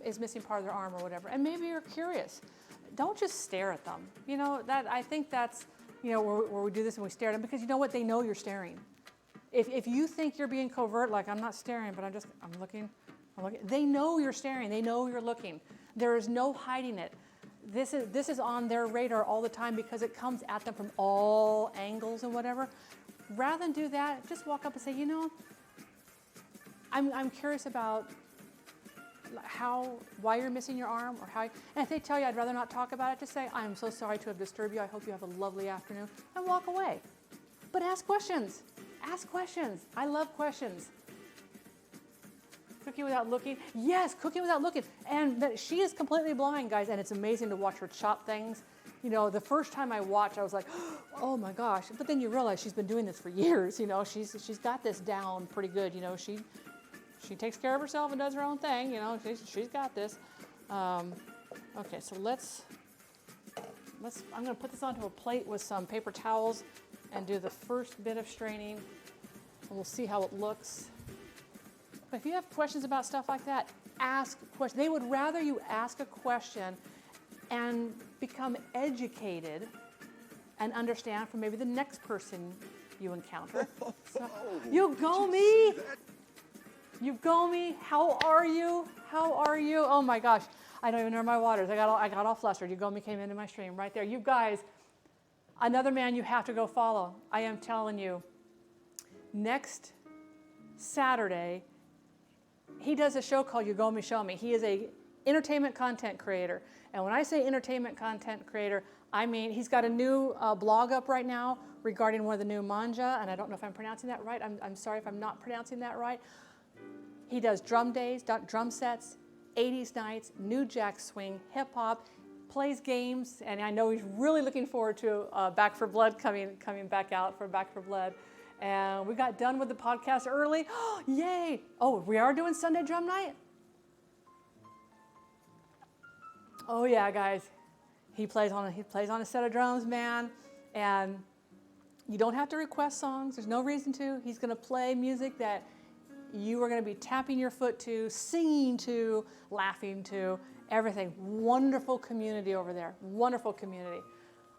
is missing part of their arm or whatever, and maybe you're curious. Don't just stare at them. You know, I think that's, you know, where we do this and we stare at them, because you know what? They know you're staring. If you think you're being covert, like I'm not staring, but I'm looking, they know you're staring. They know you're looking. There is no hiding it. This is on their radar all the time because it comes at them from all angles and whatever. Rather than do that, just walk up and say, you know, I'm curious about why you're missing your arm, or how. And if they tell you I'd rather not talk about it, just say, I'm so sorry to have disturbed you. I hope you have a lovely afternoon, and walk away. But ask questions. Ask questions. I love questions. Cooking without looking. Yes, cooking without looking. And she is completely blind, guys, and it's amazing to watch her chop things. You know, the first time I watched, I was like, oh my gosh. But then you realize she's been doing this for years. You know, she's got this down pretty good. You know, she takes care of herself and does her own thing. You know, she's got this. Okay, so I'm going to put this onto a plate with some paper towels and do the first bit of straining, and we'll see how it looks. But if you have questions about stuff like that, ask questions. They would rather you ask a question and become educated and understand from maybe the next person you encounter. So, you go me! You go me! How are you? How are you? Oh my gosh, I don't even know my waters. I got all flustered. You go me came into my stream right there. You guys, another man you have to go follow. I am telling you, next Saturday, he does a show called You Go Me Show Me. He is a entertainment content creator. And when I say entertainment content creator, I mean he's got a new blog up right now regarding one of the new manja, and I don't know if I'm pronouncing that right. I'm sorry if I'm not pronouncing that right. He does drum days, drum sets, 80s nights, new jack swing, hip hop, plays games, and I know he's really looking forward to Back for Blood coming back out for Back for Blood. And we got done with the podcast early. Oh, yay! Oh, we are doing Sunday drum night? Oh yeah, guys. He plays on a set of drums, man. And you don't have to request songs. There's no reason to. He's going to play music that you are going to be tapping your foot to, singing to, laughing to, everything. Wonderful community over there. Wonderful community.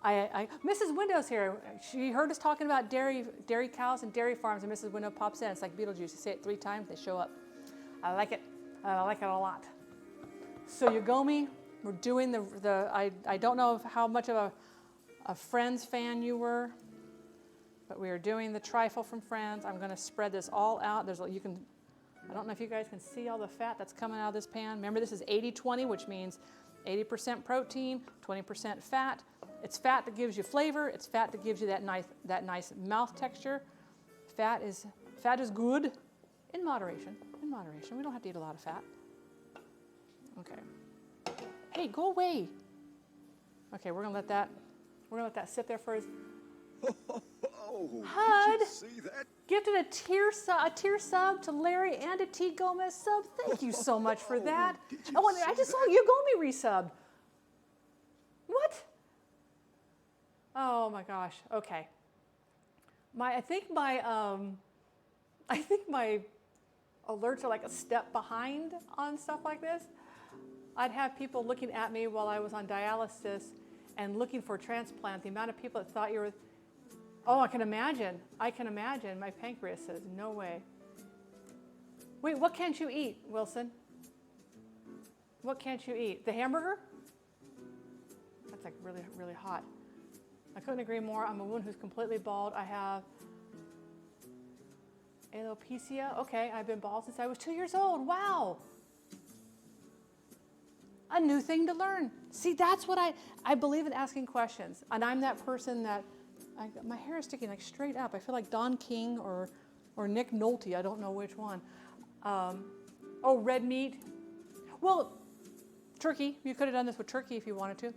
Mrs. Window's here. She heard us talking about dairy cows and dairy farms, and Mrs. Window pops in. It's like Beetlejuice. You say it 3 times, they show up. I like it. I like it a lot. So Yugomi, we're doing I don't know how much of a Friends fan you were, but we are doing the trifle from Friends. I'm going to spread this all out. I don't know if you guys can see all the fat that's coming out of this pan. Remember, this is 80-20, which means 80% protein, 20% fat. It's fat that gives you flavor. It's fat that gives you that nice mouth texture. Fat is good in moderation. In moderation. We don't have to eat a lot of fat. Okay. Hey, go away. Okay, we're gonna let that sit there for his. Oh, Hud, did you see that? Gifted a tier sub to Larry and a T. Gomez sub. Thank you so much for that. I just saw Yugomi resubbed. What? Oh my gosh. Okay. I think my alerts are like a step behind on stuff like this. I'd have people looking at me while I was on dialysis and looking for a transplant. The amount of people that thought you were. Oh, I can imagine. My pancreas says, no way. Wait, what can't you eat, Wilson? What can't you eat? The hamburger? That's like really, really hot. I couldn't agree more. I'm a woman who's completely bald. I have alopecia. Okay, I've been bald since I was 2 years old. Wow. A new thing to learn. See, that's what I believe in, asking questions. And I'm that person that my hair is sticking like straight up. I feel like Don King or Nick Nolte. I don't know which one. Red meat. Well, turkey. You could have done this with turkey if you wanted to.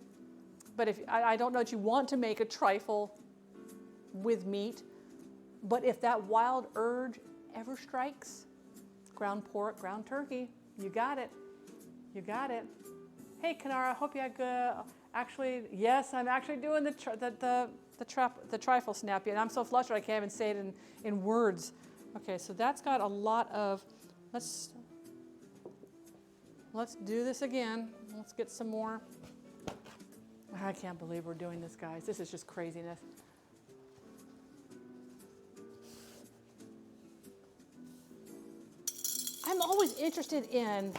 But I don't know that you want to make a trifle with meat. But if that wild urge ever strikes, ground pork, ground turkey, you got it. You got it. Hey, Kanara, I hope you had good. Actually, yes, I'm actually doing the trifle snappy, and I'm so flustered I can't even say it in words. Okay, so that's got a lot of. Let's let's do this again. Let's get some more. I can't believe we're doing this, guys. This is just craziness. I'm always interested in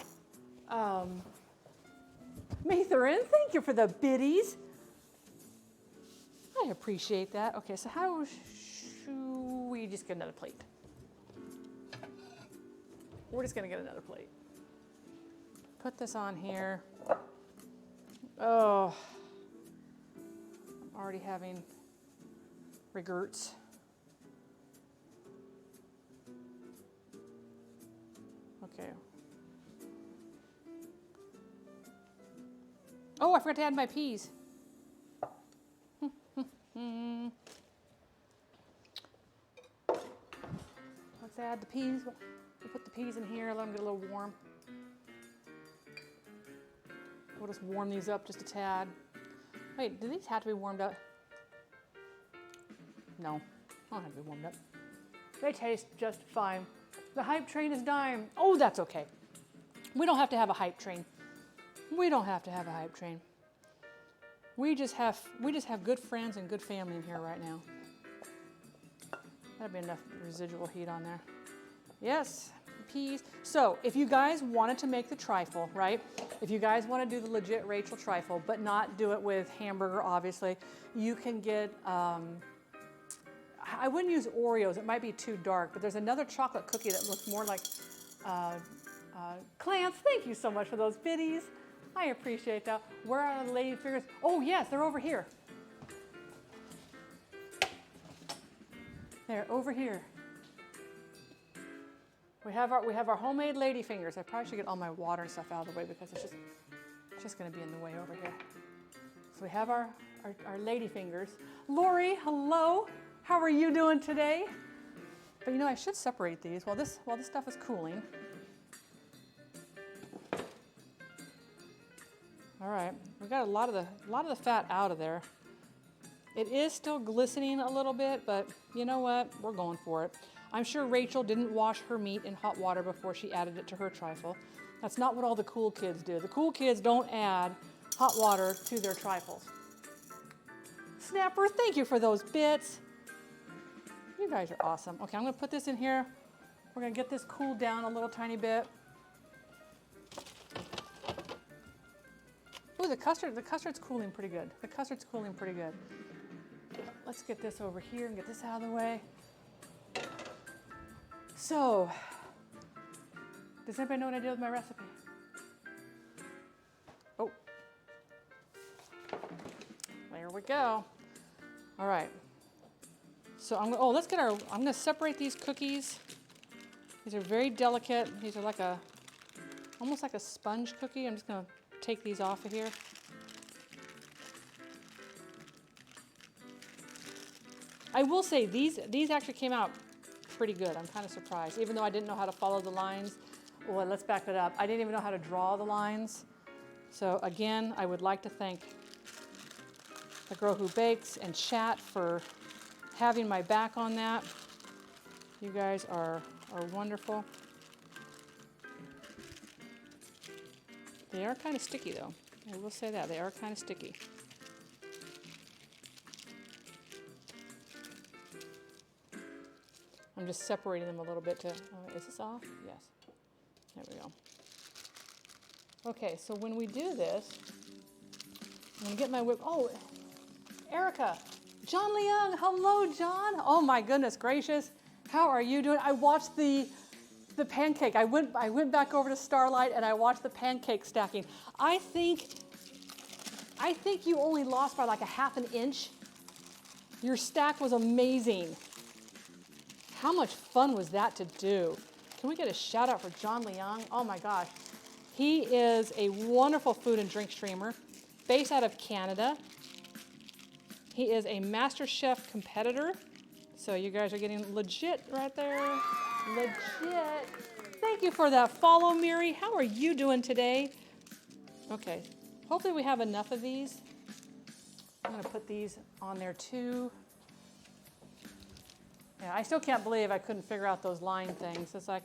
Mathurin, thank you for the biddies. I appreciate that. Okay, so how should we just get another plate? We're just gonna get another plate. Put this on here. Oh, I'm already having regrets. Okay. Oh, I forgot to add my peas. Let's add the peas. We'll put the peas in here, let them get a little warm. We'll just warm these up just a tad. Wait, do these have to be warmed up? No, don't have to be warmed up. They taste just fine. The hype train is dying. Oh, that's okay. We don't have to have a hype train. We don't have to have a hype train. We just have good friends and good family in here right now. That'd be enough residual heat on there. Yes, peas. So if you guys wanted to make the trifle, right? If you guys want to do the legit Rachel trifle, but not do it with hamburger, obviously, you can get, I wouldn't use Oreos. It might be too dark, but there's another chocolate cookie that looks more like Clance. Thank you so much for those biddies. I appreciate that. Where are the lady fingers? Oh yes, they're over here. They're over here. We have our homemade lady fingers. I probably should get all my water and stuff out of the way because it's just going to be in the way over here. So we have our lady fingers. Lori, hello. How are you doing today? But you know, I should separate these while this stuff is cooling. All right, we got a lot of the fat out of there. It is still glistening a little bit, but you know what? We're going for it. I'm sure Rachel didn't wash her meat in hot water before she added it to her trifle. That's not what all the cool kids do. The cool kids don't add hot water to their trifles. Snapper, thank you for those bits. You guys are awesome. Okay, I'm gonna put this in here. We're gonna get this cooled down a little tiny bit. Ooh, the custard's cooling pretty good. The custard's cooling pretty good. Let's get this over here and get this out of the way. So, does anybody know what I did with my recipe? Oh, there we go. All right. So I'm gonna separate these cookies. These are very delicate. These are like almost like a sponge cookie. I'm just gonna take these off of here. I will say these actually came out pretty good. I'm kind of surprised, even though I didn't know how to follow the lines. Well, let's back it up. I didn't even know how to draw the lines. So again, I would like to thank the girl who bakes and chat for having my back on that. You guys are wonderful. They are kind of sticky though. I will say that. They are kind of sticky. I'm just separating them a little bit to, is this off? Yes. There we go. Okay, so when we do this, I'm gonna get my whip. Oh, Erica, John Leung, hello, John. Oh my goodness gracious, how are you doing? I watched the pancake. I went back over to Starlight and I watched the pancake stacking. I think you only lost by like a half an inch. Your stack was amazing. How much fun was that to do? Can we get a shout out for John Leung? Oh my gosh. He is a wonderful food and drink streamer based out of Canada. He is a MasterChef competitor. So you guys are getting legit right there. Legit. Thank you for that follow, Miri. How are you doing today? Okay. Hopefully we have enough of these. I'm going to put these on there too. Yeah, I still can't believe I couldn't figure out those line things. It's like,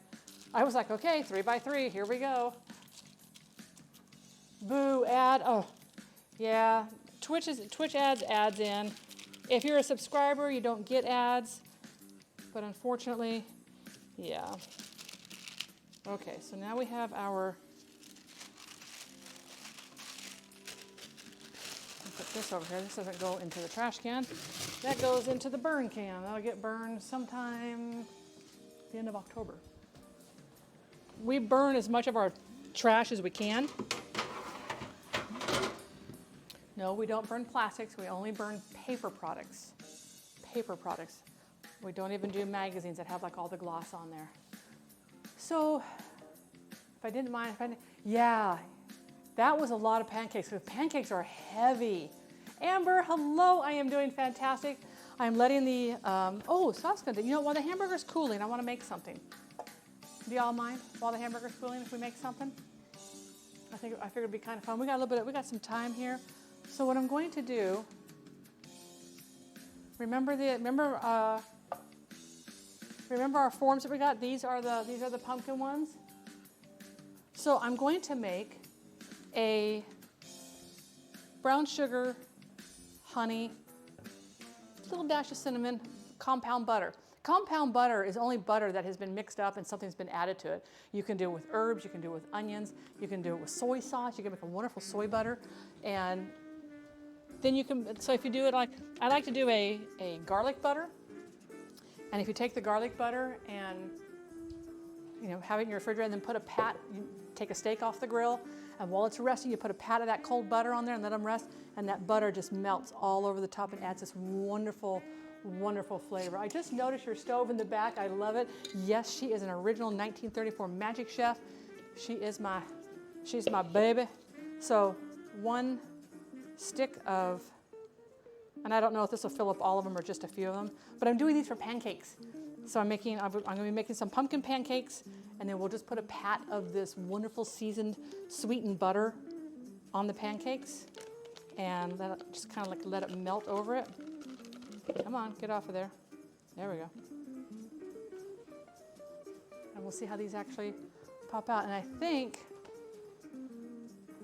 I was like, okay, 3 by 3, here we go. to add, oh, yeah, Twitch adds in. If you're a subscriber, you don't get ads, but unfortunately, yeah. Okay, so now we have our, I'll put this over here. This doesn't go into the trash can. That goes into the burn can. That'll get burned sometime the end of October. We burn as much of our trash as we can. No, we don't burn plastics. We only burn paper products. Paper products. We don't even do magazines that have like all the gloss on there. So, if I didn't mind, yeah, that was a lot of pancakes. Because pancakes are heavy. Amber, hello. I am doing fantastic. I'm letting the so I was gonna, while the hamburger's cooling, I want to make something. Do y'all mind while the hamburger's cooling if we make something? I figured it'd be kind of fun. We got some time here. So what I'm going to do, remember our forms that we got? These are the pumpkin ones. So I'm going to make a brown sugar, honey, little dash of cinnamon, compound butter. Compound butter is only butter that has been mixed up and something's been added to it. You can do it with herbs, you can do it with onions, you can do it with soy sauce, you can make a wonderful soy butter. And then you can, so if you do it like, I like to do a garlic butter. And if you take the garlic butter and, have it in your refrigerator and then put you take a steak off the grill, and while it's resting, you put a pat of that cold butter on there and let them rest, and that butter just melts all over the top and adds this wonderful, wonderful flavor. I just noticed your stove in the back. I love it. Yes, she is an original 1934 Magic Chef. She's my baby. So 1 stick of, and I don't know if this will fill up all of them or just a few of them, but I'm doing these for pancakes. So I'm going to be making some pumpkin pancakes, and then we'll just put a pat of this wonderful seasoned sweetened butter on the pancakes, and just kind of like let it melt over it. Come on, get off of there. There we go. And we'll see how these actually pop out. And I think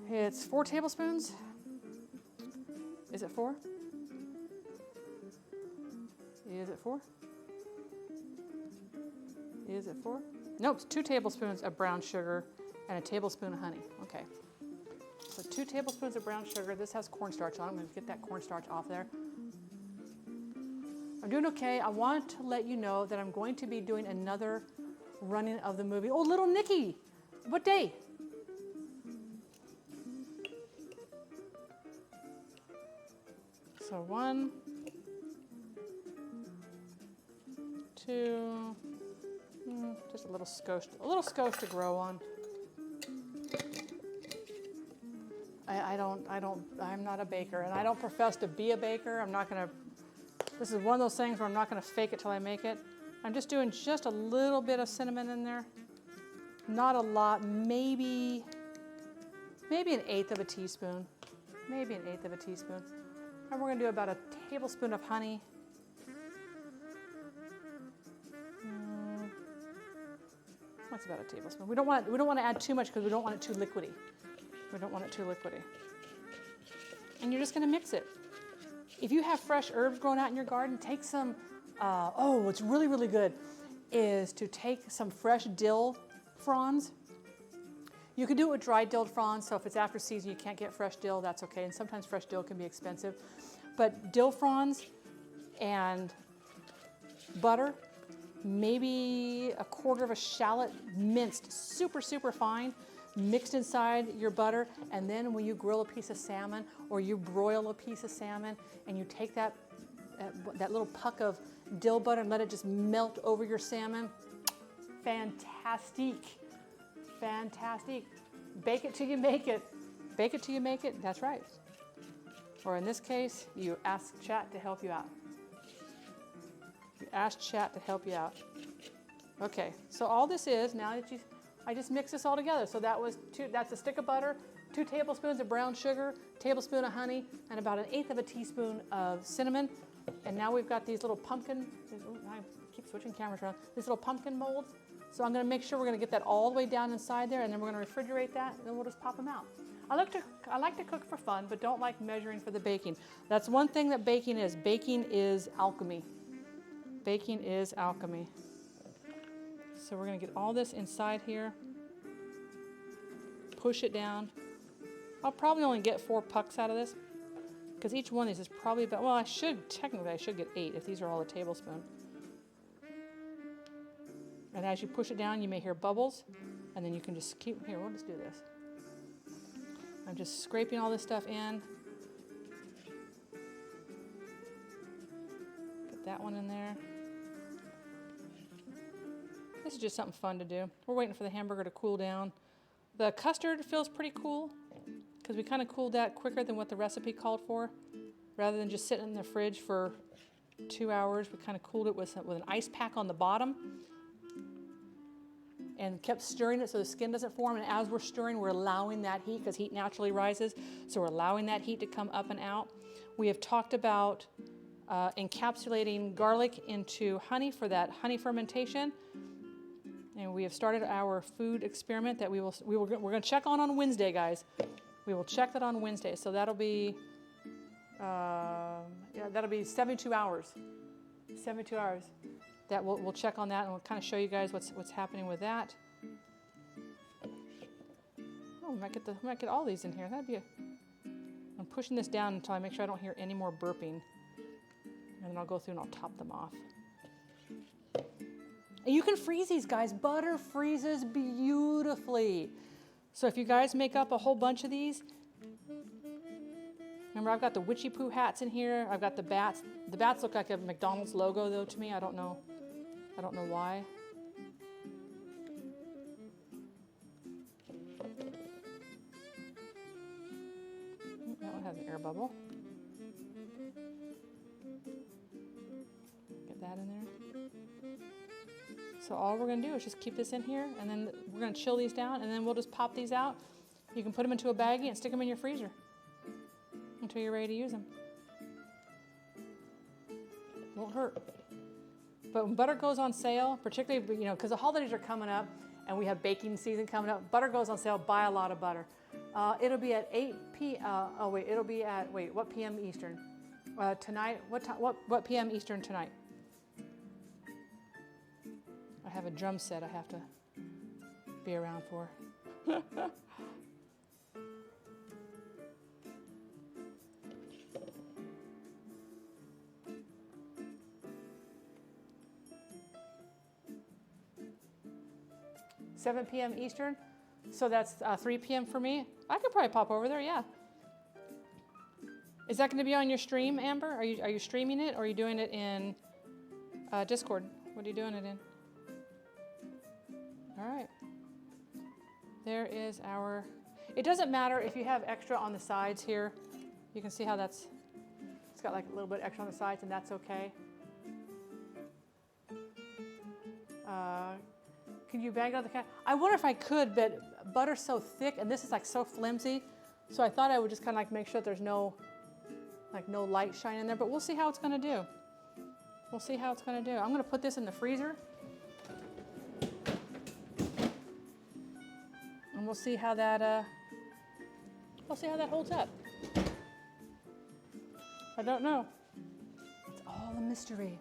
it's 4 tablespoons. Is it 4? Is it 4? Is it 4? Nope, it's 2 tablespoons of brown sugar and a tablespoon of honey. Okay. So 2 tablespoons of brown sugar. This has cornstarch on it. I'm going to get that cornstarch off there. I'm doing okay. I want to let you know that I'm going to be doing another running of the movie. Oh, Little Nicky! What day? So 1, 2, just a little skosh to grow on. I'm not a baker, and I don't profess to be a baker. This is one of those things where I'm not gonna fake it till I make it. I'm just doing just a little bit of cinnamon in there. Not a lot, maybe 1/8 of a teaspoon. Maybe 1/8 of a teaspoon. And we're gonna do about a tablespoon of honey. That's about a tablespoon. We don't want to add too much because we don't want it too liquidy. And you're just going to mix it. If you have fresh herbs growing out in your garden, take some. What's really, really good is to take some fresh dill fronds. You can do it with dried dill fronds. So if it's after season, you can't get fresh dill. That's okay. And sometimes fresh dill can be expensive, but dill fronds and butter. Maybe a 1/4 of a shallot minced super, super fine, mixed inside your butter. And then when you grill a piece of salmon or you broil a piece of salmon and you take that little puck of dill butter and let it just melt over your salmon, fantastic. Bake it till you make it. Bake it till you make it, that's right. Or in this case, you ask chat to help you out. Ask chat to help you out. Okay, so all this is, now that I just mix this all together. So that's a stick of butter, 2 tablespoons of brown sugar, tablespoon of honey, and about 1/8 of a teaspoon of cinnamon. And now we've got these little pumpkin, I keep switching cameras around, these little pumpkin molds. So I'm gonna make sure we're gonna get that all the way down inside there, and then we're gonna refrigerate that, and then we'll just pop them out. I like to cook for fun, but don't like measuring for the baking. That's one thing that baking is. Baking is alchemy. Baking is alchemy. So we're gonna get all this inside here. Push it down. I'll probably only get 4 pucks out of this because each one of these is probably about, well, technically I should get 8 if these are all a tablespoon. And as you push it down, you may hear bubbles, and then you can just keep, here, we'll just do this. I'm just scraping all this stuff in. Put that one in there. This is just something fun to do. We're waiting for the hamburger to cool down. The custard feels pretty cool because we kind of cooled that quicker than what the recipe called for. Rather than just sitting in the fridge for 2 hours, we kind of cooled it with an ice pack on the bottom and kept stirring it so the skin doesn't form. And as we're stirring, we're allowing that heat because heat naturally rises. So we're allowing that heat to come up and out. We have talked about encapsulating garlic into honey for that honey fermentation. And we have started our food experiment that we're going to check on Wednesday, guys. We will check that on Wednesday. So that'll be 72 hours. 72 hours. That we'll check on that, and we'll kind of show you guys what's happening with that. Oh, we might get all these in here. I'm pushing this down until I make sure I don't hear any more burping, and then I'll go through and I'll top them off. And you can freeze these, guys. Butter freezes beautifully. So if you guys make up a whole bunch of these, remember I've got the witchy poo hats in here. I've got the bats. The bats look like a McDonald's logo though to me. I don't know why. That one has an air bubble. Get that in there. So all we're going to do is just keep this in here, and then we're going to chill these down, and then we'll just pop these out. You can put them into a baggie and stick them in your freezer until you're ready to use them. Won't hurt. But when butter goes on sale, particularly, because the holidays are coming up and we have baking season coming up, butter goes on sale, buy a lot of butter. It'll be at 8 p.m. What p.m. Eastern? Tonight, what p.m. Eastern tonight? I have a drum set I have to be around for. 7 p.m. Eastern, so that's 3 p.m. for me. I could probably pop over there, yeah. Is that going to be on your stream, Amber? Are you streaming it, or are you doing it in Discord? What are you doing it in? All right. There is our. It doesn't matter if you have extra on the sides here. You can see how it's got like a little bit extra on the sides, and that's okay. Can you bag out the cat? I wonder if I could, but butter's so thick, and this is like so flimsy. So I thought I would just kind of like make sure that there's no light shine in there, but we'll see how it's going to do. We'll see how it's going to do. I'm going to put this in the freezer, and we'll see how that holds up. I don't know. It's all a mystery.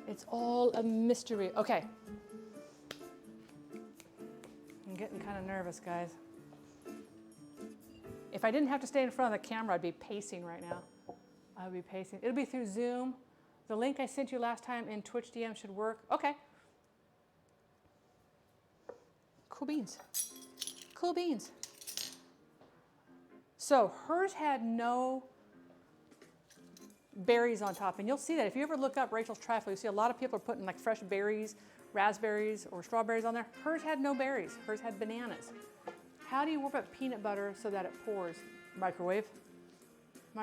It's all a mystery. Okay. I'm getting kind of nervous, guys. If I didn't have to stay in front of the camera, I'd be pacing right now. I would be pacing. It'll be through Zoom. The link I sent you last time in Twitch DM should work. Okay. Cool beans. Cool beans. So hers had no berries on top, and you'll see that if you ever look up Rachel's trifle, you see a lot of people are putting like fresh berries, raspberries, or strawberries on there. Hers had no berries. Hers had bananas. How do you warm up peanut butter so that it pours? Microwave.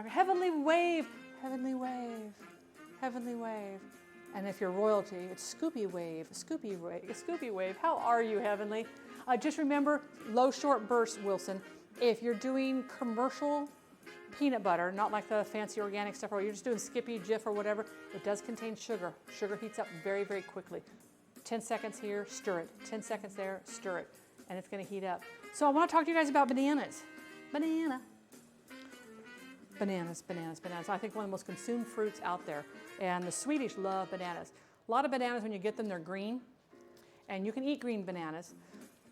Heavenly wave. Heavenly wave. Heavenly wave. And if you're royalty, it's Scoopy wave. Scoopy wave. Scoopy wave. How are you, Heavenly? Just remember, low short bursts, Wilson. If you're doing commercial peanut butter, not like the fancy organic stuff, or you're just doing Skippy, Jif, or whatever, it does contain sugar. Sugar heats up very, very quickly. 10 seconds here, stir it. 10 seconds there, stir it. And it's going to heat up. So I want to talk to you guys about bananas. banana. Bananas, bananas, bananas. I think one of the most consumed fruits out there. And the Swedish love bananas. A lot of bananas, when you get them, they're green. And you can eat green bananas.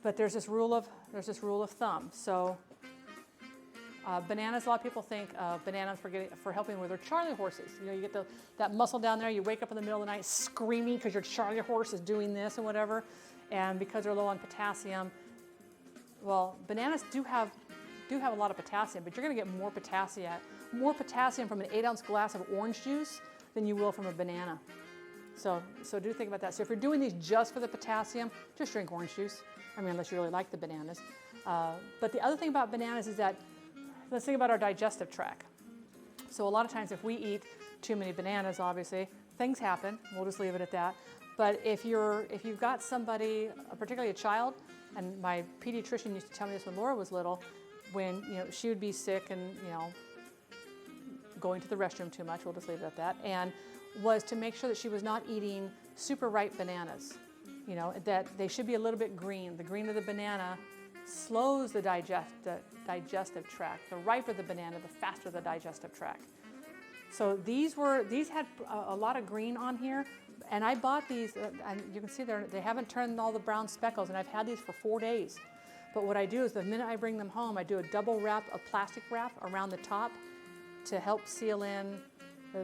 But there's this rule of thumb. So bananas, a lot of people think bananas for helping with their Charlie horses. You know, you get that muscle down there, you wake up in the middle of the night screaming because your Charlie horse is doing this and whatever. And because they're low on potassium, well, bananas do have a lot of potassium, but you're going to get more potassium from an 8-ounce glass of orange juice than you will from a banana. So do think about that. So if you're doing these just for the potassium, just drink orange juice. I mean, unless you really like the bananas. But the other thing about bananas is that, let's think about our digestive tract. So a lot of times if we eat too many bananas, obviously, things happen. We'll just leave it at that. But if you've got somebody, particularly a child, and my pediatrician used to tell me this when Laura was little, when she would be sick and going to the restroom too much, we'll just leave it at that, and was to make sure that she was not eating super ripe bananas. That they should be a little bit green. The green of the banana slows the digestive tract. The riper the banana, the faster the digestive tract. So these had a lot of green on here, and I bought these, and you can see they haven't turned all the brown speckles, and I've had these for 4 days. But what I do is the minute I bring them home, I do a double wrap, a plastic wrap around the top to help seal in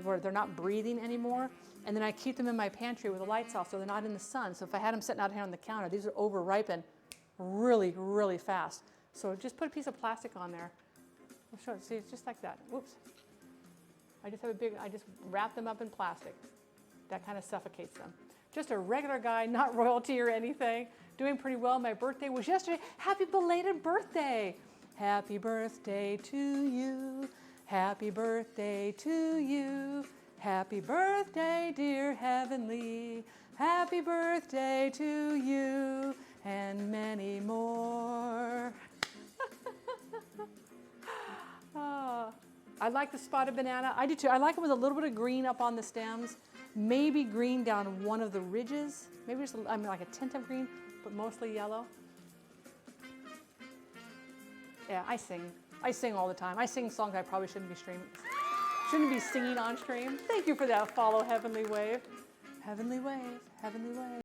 where they're not breathing anymore. And then I keep them in my pantry with the lights off so they're not in the sun. So if I had them sitting out here on the counter, these are over-ripened really, really fast. So just put a piece of plastic on there. I'll show it. See, it's just like that. Whoops. I just wrap them up in plastic. That kind of suffocates them. Just a regular guy, not royalty or anything. Doing pretty well. My birthday was yesterday. Happy belated birthday. Happy birthday to you. Happy birthday to you. Happy birthday, dear Heavenly. Happy birthday to you and many more. I like the spotted banana. I do too. I like it with a little bit of green up on the stems. Maybe green down one of the ridges. Maybe just like a tint of green, but mostly yellow. Yeah, I sing all the time. I sing songs I probably shouldn't be singing on stream. Thank you for that follow, Heavenly Wave. Heavenly Wave, Heavenly Wave.